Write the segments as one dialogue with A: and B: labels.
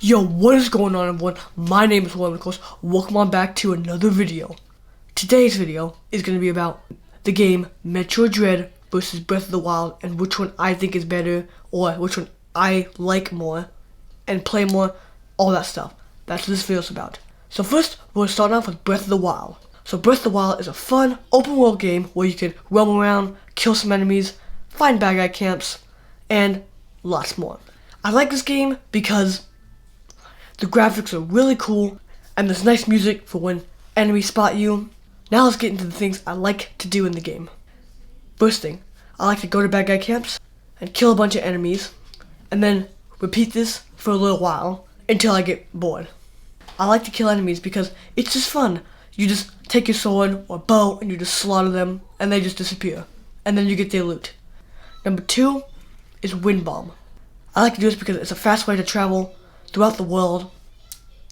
A: Yo, what is going on, everyone? My name is William, of course. Welcome on back to another video. Today's video is going to be about the game Metroid versus Breath of the Wild and which one I think is better or which one I like more and play more, all that stuff. That's what this video is about. So first, we're starting off with Breath of the Wild. So Breath of the Wild is a fun, open world game where you can roam around, kill some enemies, find bad guy camps, and lots more. I like this game because the graphics are really cool, and there's nice music for when enemies spot you. Now let's get into the things I like to do in the game. First thing, I like to go to bad guy camps and kill a bunch of enemies, and then repeat this for a little while until I get bored. I like to kill enemies because it's just fun. You just take your sword or bow and you just slaughter them, and they just disappear. And then you get their loot. Number 2 is Wind Bomb. I like to do this because it's a fast way to travel throughout the world,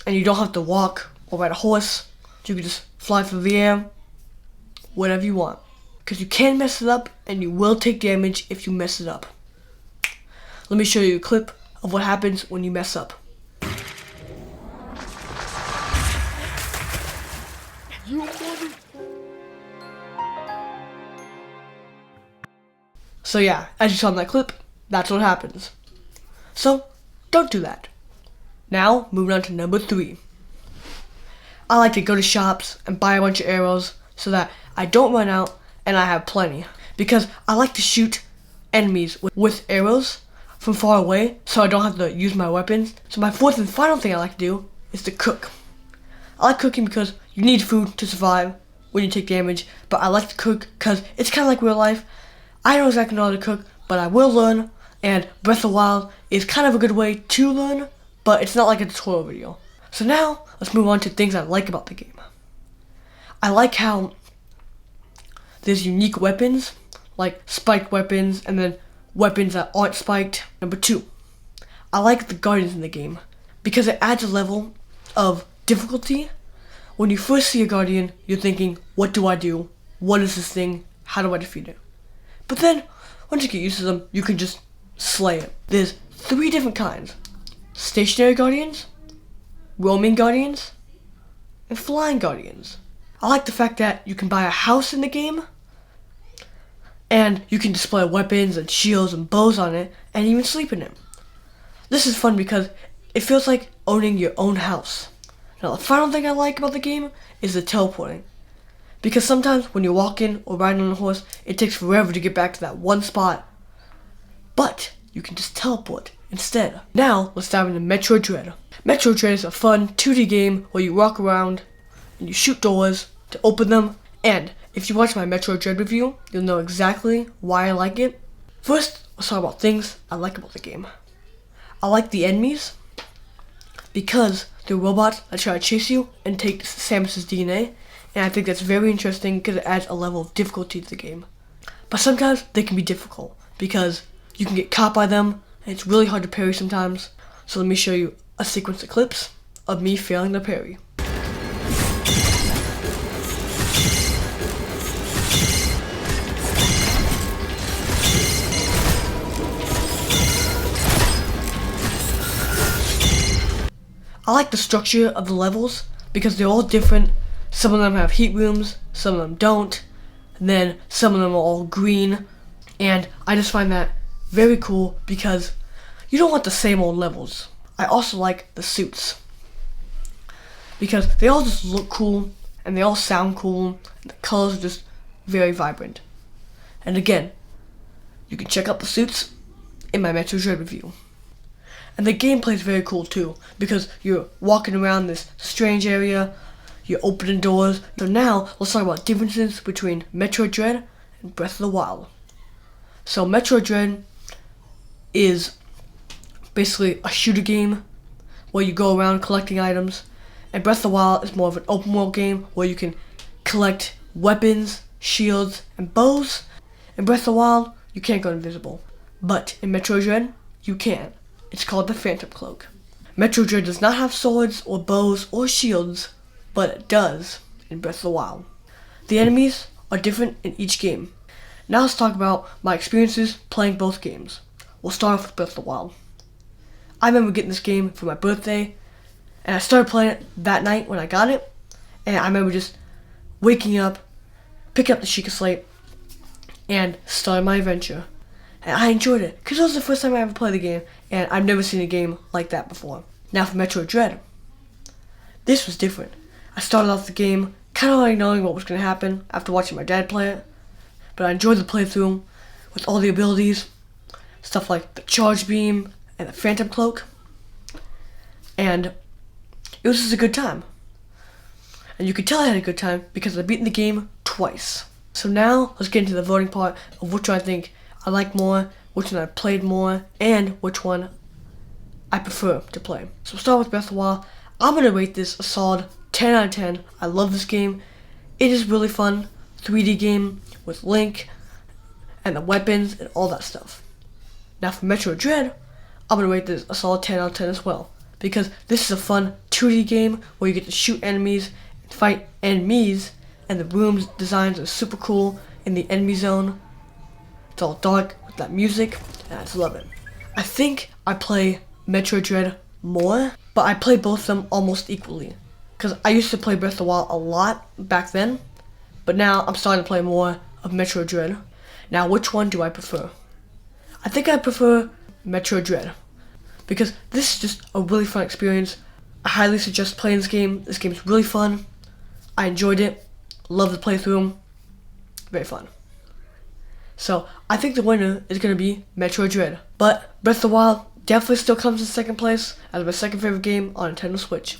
A: and you don't have to walk or ride a horse. You can just fly through the air, whatever you want. Because you can mess it up, and you will take damage if you mess it up. Let me show you a clip of what happens when you mess up. So yeah, as you saw in that clip, that's what happens. So, don't do that. Now, moving on to number 3. I like to go to shops and buy a bunch of arrows so that I don't run out and I have plenty. Because I like to shoot enemies with arrows from far away so I don't have to use my weapons. So my fourth and final thing I like to do is to cook. I like cooking because you need food to survive when you take damage, but I like to cook because it's kind of like real life. I don't exactly know how to cook, but I will learn, and Breath of the Wild is kind of a good way to learn, but it's not like a tutorial video. So now, let's move on to things I like about the game. I like how there's unique weapons, like spiked weapons, and then weapons that aren't spiked. Number 2, I like the guardians in the game, because it adds a level of difficulty. When you first see a guardian, you're thinking, what do I do? What is this thing? How do I defeat it? But then, once you get used to them, you can just slay it. There's 3 different kinds: stationary guardians, roaming guardians, and flying guardians. I like the fact that you can buy a house in the game, and you can display weapons and shields and bows on it, and even sleep in it. This is fun because it feels like owning your own house. Now the final thing I like about the game is the teleporting. Because sometimes when you're walking or riding on a horse, it takes forever to get back to that one spot. But you can just teleport instead. Now, let's dive into Metroid Dread. Metroid Dread is a fun 2D game where you walk around and you shoot doors to open them. And if you watch my Metroid Dread review, you'll know exactly why I like it. First, let's talk about things I like about the game. I like the enemies because they're robots that try to chase you and take Samus's DNA. And I think that's very interesting because it adds a level of difficulty to the game. But sometimes they can be difficult because you can get caught by them and it's really hard to parry sometimes. So let me show you a sequence of clips of me failing to parry. I like the structure of the levels because they're all different. Some of them have heat rooms, some of them don't, and then some of them are all green, and I just find that very cool because you don't want the same old levels. I also like the suits because they all just look cool and they all sound cool, and the colors are just very vibrant. And again, you can check out the suits in my Metroid Dread review. And the gameplay is very cool too because you're walking around this strange area, you're opening doors. So now, let's talk about differences between Metroid Dread and Breath of the Wild. So Metroid Dread is basically a shooter game where you go around collecting items. And Breath of the Wild is more of an open world game where you can collect weapons, shields, and bows. In Breath of the Wild, you can't go invisible. But in Metroid Dread, you can. It's called the Phantom Cloak. Metroid Dread does not have swords or bows or shields, but it does in Breath of the Wild. The enemies are different in each game. Now let's talk about my experiences playing both games. We'll start off with Breath of the Wild. I remember getting this game for my birthday, and I started playing it that night when I got it, and I remember just waking up, picking up the Sheikah Slate, and starting my adventure. And I enjoyed it, because it was the first time I ever played the game, and I've never seen a game like that before. Now for Metroid Dread. This was different. I started off the game kind of already knowing what was going to happen after watching my dad play it, but I enjoyed the playthrough with all the abilities, stuff like the Charge Beam and the Phantom Cloak, and it was just a good time. And you could tell I had a good time because I've beaten the game twice. So now let's get into the voting part of which one I think I like more, which one I played more, and which one I prefer to play. So we'll start with Breath of the Wild. I'm going to rate this a solid 10 out of 10. I love this game. It is really fun. 3D game with Link and the weapons and all that stuff. Now for Metroid Dread, I'm going to rate this a solid 10 out of 10 as well. Because this is a fun 2D game where you get to shoot enemies, fight enemies, and the rooms designs are super cool in the enemy zone. It's all dark with that music, and I just love it. I think I play Metroid Dread more, but I play both of them almost equally. Because I used to play Breath of the Wild a lot back then, but now I'm starting to play more of Metroid Dread. Now, which one do I prefer? I think I prefer Metroid Dread, because this is just a really fun experience. I highly suggest playing this game. This game is really fun. I enjoyed it. Love the playthrough. Very fun. So, I think the winner is going to be Metroid Dread. But Breath of the Wild definitely still comes in second place as my second favorite game on Nintendo Switch.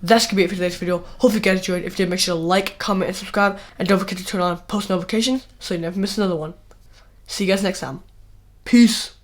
A: That's going to be it for today's video. Hope you guys enjoyed. If you did, make sure to like, comment, and subscribe. And don't forget to turn on post notifications so you never miss another one. See you guys next time. Peace.